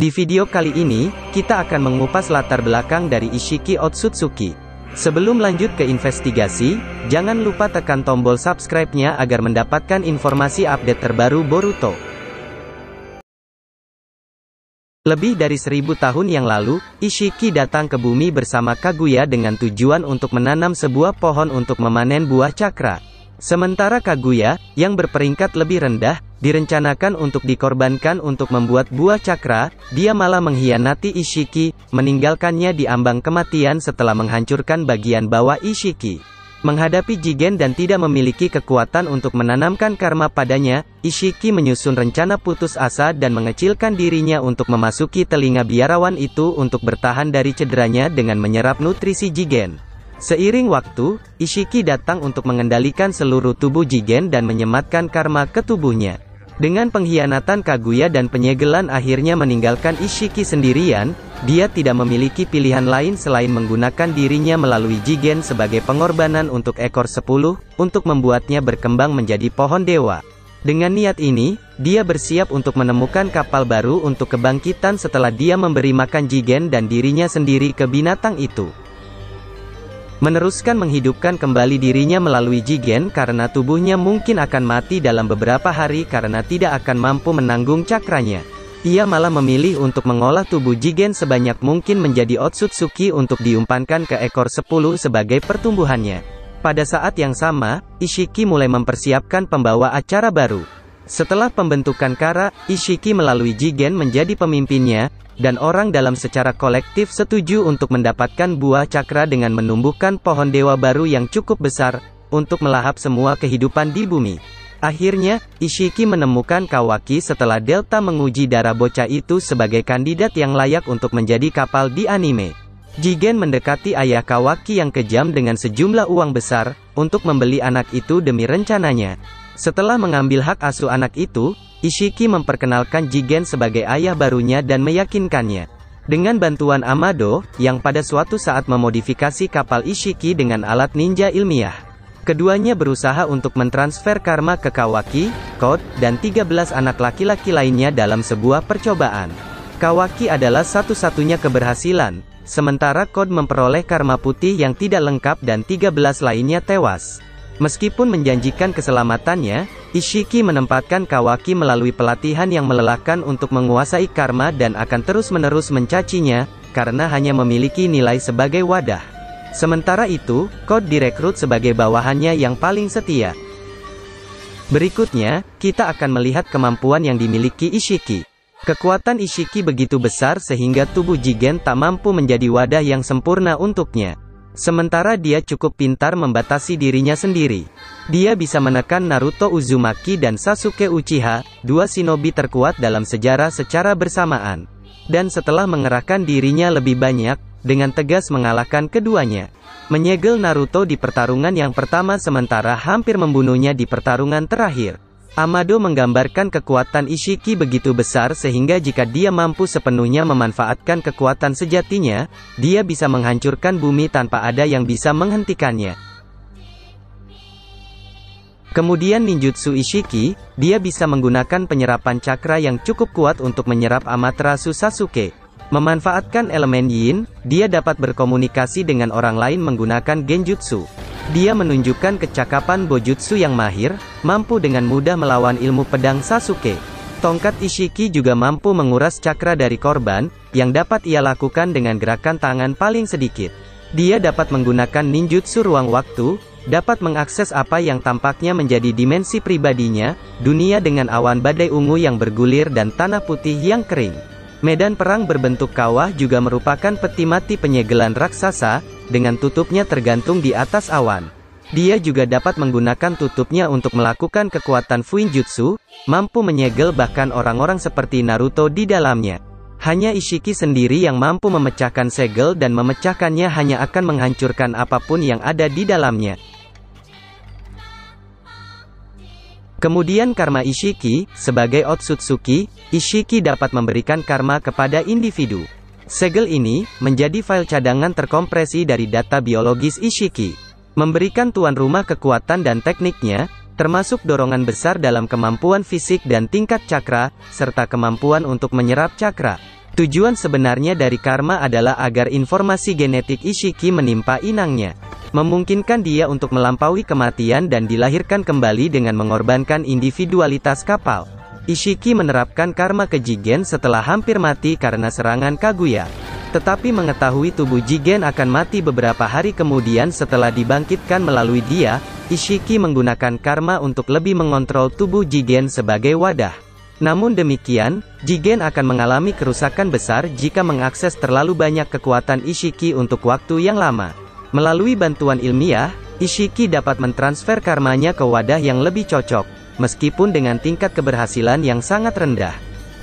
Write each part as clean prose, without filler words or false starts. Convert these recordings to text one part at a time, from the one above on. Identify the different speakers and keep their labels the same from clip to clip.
Speaker 1: Di video kali ini, kita akan mengupas latar belakang dari Ishiki Otsutsuki. Sebelum lanjut ke investigasi, jangan lupa tekan tombol subscribe-nya agar mendapatkan informasi update terbaru Boruto. Lebih dari 1000 tahun yang lalu, Ishiki datang ke bumi bersama Kaguya dengan tujuan untuk menanam sebuah pohon untuk memanen buah cakra. Sementara Kaguya, yang berperingkat lebih rendah, direncanakan untuk dikorbankan untuk membuat buah cakra, dia malah mengkhianati Ishiki, meninggalkannya di ambang kematian setelah menghancurkan bagian bawah Ishiki. Menghadapi Jigen dan tidak memiliki kekuatan untuk menanamkan karma padanya, Ishiki menyusun rencana putus asa dan mengecilkan dirinya untuk memasuki telinga biarawan itu untuk bertahan dari cederanya dengan menyerap nutrisi Jigen. Seiring waktu, Ishiki datang untuk mengendalikan seluruh tubuh Jigen dan menyematkan karma ke tubuhnya. Dengan pengkhianatan Kaguya dan penyegelan akhirnya meninggalkan Ishiki sendirian, dia tidak memiliki pilihan lain selain menggunakan dirinya melalui Jigen sebagai pengorbanan untuk ekor 10, untuk membuatnya berkembang menjadi pohon dewa. Dengan niat ini, dia bersiap untuk menemukan kapal baru untuk kebangkitan setelah dia memberi makan Jigen dan dirinya sendiri ke binatang itu. Meneruskan menghidupkan kembali dirinya melalui Jigen karena tubuhnya mungkin akan mati dalam beberapa hari karena tidak akan mampu menanggung cakranya. Ia malah memilih untuk mengolah tubuh Jigen sebanyak mungkin menjadi Otsutsuki untuk diumpankan ke ekor 10 sebagai pertumbuhannya. Pada saat yang sama, Ishiki mulai mempersiapkan pembawa acara baru. Setelah pembentukan Kara, Ishiki melalui Jigen menjadi pemimpinnya, dan orang dalam secara kolektif setuju untuk mendapatkan buah cakra dengan menumbuhkan pohon dewa baru yang cukup besar, untuk melahap semua kehidupan di bumi. Akhirnya, Ishiki menemukan Kawaki setelah Delta menguji darah bocah itu sebagai kandidat yang layak untuk menjadi kapal di anime. Jigen mendekati ayah Kawaki yang kejam dengan sejumlah uang besar, untuk membeli anak itu demi rencananya. Setelah mengambil hak asuh anak itu, Ishiki memperkenalkan Jigen sebagai ayah barunya dan meyakinkannya. Dengan bantuan Amado, yang pada suatu saat memodifikasi kapal Ishiki dengan alat ninja ilmiah. Keduanya berusaha untuk mentransfer karma ke Kawaki, Code, dan 13 anak laki-laki lainnya dalam sebuah percobaan. Kawaki adalah satu-satunya keberhasilan, sementara Code memperoleh karma putih yang tidak lengkap dan 13 lainnya tewas. Meskipun menjanjikan keselamatannya, Ishiki menempatkan Kawaki melalui pelatihan yang melelahkan untuk menguasai karma dan akan terus-menerus mencacinya, karena hanya memiliki nilai sebagai wadah. Sementara itu, Code direkrut sebagai bawahannya yang paling setia. Berikutnya, kita akan melihat kemampuan yang dimiliki Ishiki. Kekuatan Ishiki begitu besar sehingga tubuh Jigen tak mampu menjadi wadah yang sempurna untuknya. Sementara dia cukup pintar membatasi dirinya sendiri. Dia bisa menekan Naruto Uzumaki dan Sasuke Uchiha, dua shinobi terkuat dalam sejarah secara bersamaan. Dan setelah mengerahkan dirinya lebih banyak, dengan tegas mengalahkan keduanya. Menyegel Naruto di pertarungan yang pertama sementara hampir membunuhnya di pertarungan terakhir. Amado menggambarkan kekuatan Ishiki begitu besar sehingga jika dia mampu sepenuhnya memanfaatkan kekuatan sejatinya, dia bisa menghancurkan bumi tanpa ada yang bisa menghentikannya. Kemudian ninjutsu Ishiki, dia bisa menggunakan penyerapan cakra yang cukup kuat untuk menyerap Amaterasu Sasuke. Memanfaatkan elemen Yin, dia dapat berkomunikasi dengan orang lain menggunakan Genjutsu. Dia menunjukkan kecakapan Bojutsu yang mahir, mampu dengan mudah melawan ilmu pedang Sasuke. Tongkat Ishiki juga mampu menguras cakra dari korban, yang dapat ia lakukan dengan gerakan tangan paling sedikit. Dia dapat menggunakan ninjutsu ruang waktu, dapat mengakses apa yang tampaknya menjadi dimensi pribadinya, dunia dengan awan badai ungu yang bergulir dan tanah putih yang kering. Medan perang berbentuk kawah juga merupakan peti mati penyegelan raksasa, dengan tutupnya tergantung di atas awan. Dia juga dapat menggunakan tutupnya untuk melakukan kekuatan Fuinjutsu, mampu menyegel bahkan orang-orang seperti Naruto di dalamnya. Hanya Ishiki sendiri yang mampu memecahkan segel dan memecahkannya hanya akan menghancurkan apapun yang ada di dalamnya. Kemudian karma Ishiki, sebagai Otsutsuki, Ishiki dapat memberikan karma kepada individu. Segel ini, menjadi file cadangan terkompresi dari data biologis Ishiki. Memberikan tuan rumah kekuatan dan tekniknya, termasuk dorongan besar dalam kemampuan fisik dan tingkat cakra, serta kemampuan untuk menyerap cakra. Tujuan sebenarnya dari karma adalah agar informasi genetik Ishiki menimpa inangnya, memungkinkan dia untuk melampaui kematian dan dilahirkan kembali dengan mengorbankan individualitas kapal. Ishiki menerapkan karma ke Jigen setelah hampir mati karena serangan Kaguya. Tetapi mengetahui tubuh Jigen akan mati beberapa hari kemudian setelah dibangkitkan melalui dia, Ishiki menggunakan karma untuk lebih mengontrol tubuh Jigen sebagai wadah. Namun demikian, Jigen akan mengalami kerusakan besar jika mengakses terlalu banyak kekuatan Ishiki untuk waktu yang lama. Melalui bantuan ilmiah, Ishiki dapat mentransfer karmanya ke wadah yang lebih cocok, meskipun dengan tingkat keberhasilan yang sangat rendah.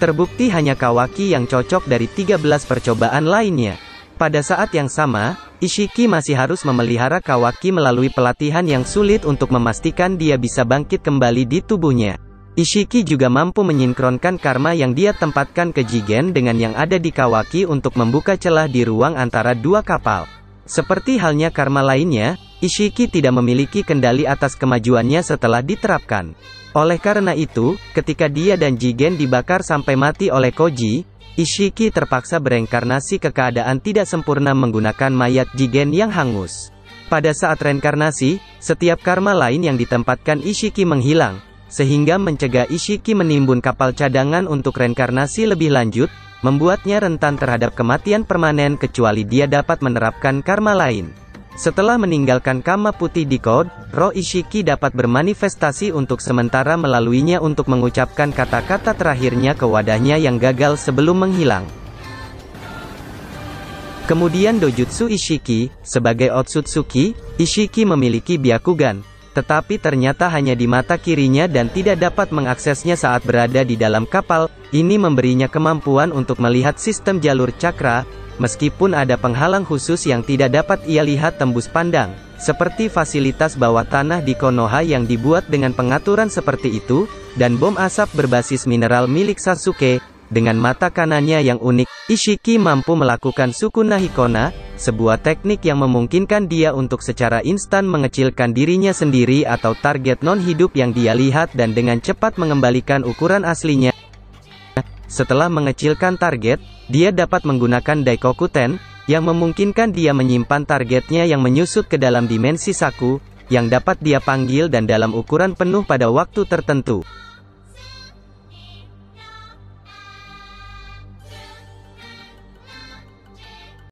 Speaker 1: Terbukti hanya Kawaki yang cocok dari 13 percobaan lainnya. Pada saat yang sama, Ishiki masih harus memelihara Kawaki melalui pelatihan yang sulit untuk memastikan dia bisa bangkit kembali di tubuhnya. Ishiki juga mampu menyinkronkan karma yang dia tempatkan ke Jigen dengan yang ada di Kawaki untuk membuka celah di ruang antara dua kapal. Seperti halnya karma lainnya, Ishiki tidak memiliki kendali atas kemajuannya setelah diterapkan. Oleh karena itu, ketika dia dan Jigen dibakar sampai mati oleh Koji, Ishiki terpaksa bereinkarnasi ke keadaan tidak sempurna menggunakan mayat Jigen yang hangus. Pada saat reinkarnasi, setiap karma lain yang ditempatkan Ishiki menghilang, sehingga mencegah Ishiki menimbun kapal cadangan untuk reinkarnasi lebih lanjut, membuatnya rentan terhadap kematian permanen kecuali dia dapat menerapkan karma lain. Setelah meninggalkan Kama Putih di Code, roh Ishiki dapat bermanifestasi untuk sementara melaluinya untuk mengucapkan kata-kata terakhirnya ke wadahnya yang gagal sebelum menghilang. Kemudian Dojutsu Ishiki, sebagai Otsutsuki, Ishiki memiliki Byakugan, tetapi ternyata hanya di mata kirinya dan tidak dapat mengaksesnya saat berada di dalam kapal. Ini memberinya kemampuan untuk melihat sistem jalur cakra, meskipun ada penghalang khusus yang tidak dapat ia lihat tembus pandang, seperti fasilitas bawah tanah di Konoha yang dibuat dengan pengaturan seperti itu, dan bom asap berbasis mineral milik Sasuke. Dengan mata kanannya yang unik, Ishiki mampu melakukan Sukuna Hikona, sebuah teknik yang memungkinkan dia untuk secara instan mengecilkan dirinya sendiri atau target non-hidup yang dia lihat dan dengan cepat mengembalikan ukuran aslinya. Setelah mengecilkan target, dia dapat menggunakan Daikokuten, yang memungkinkan dia menyimpan targetnya yang menyusut ke dalam dimensi Saku, yang dapat dia panggil dan dalam ukuran penuh pada waktu tertentu.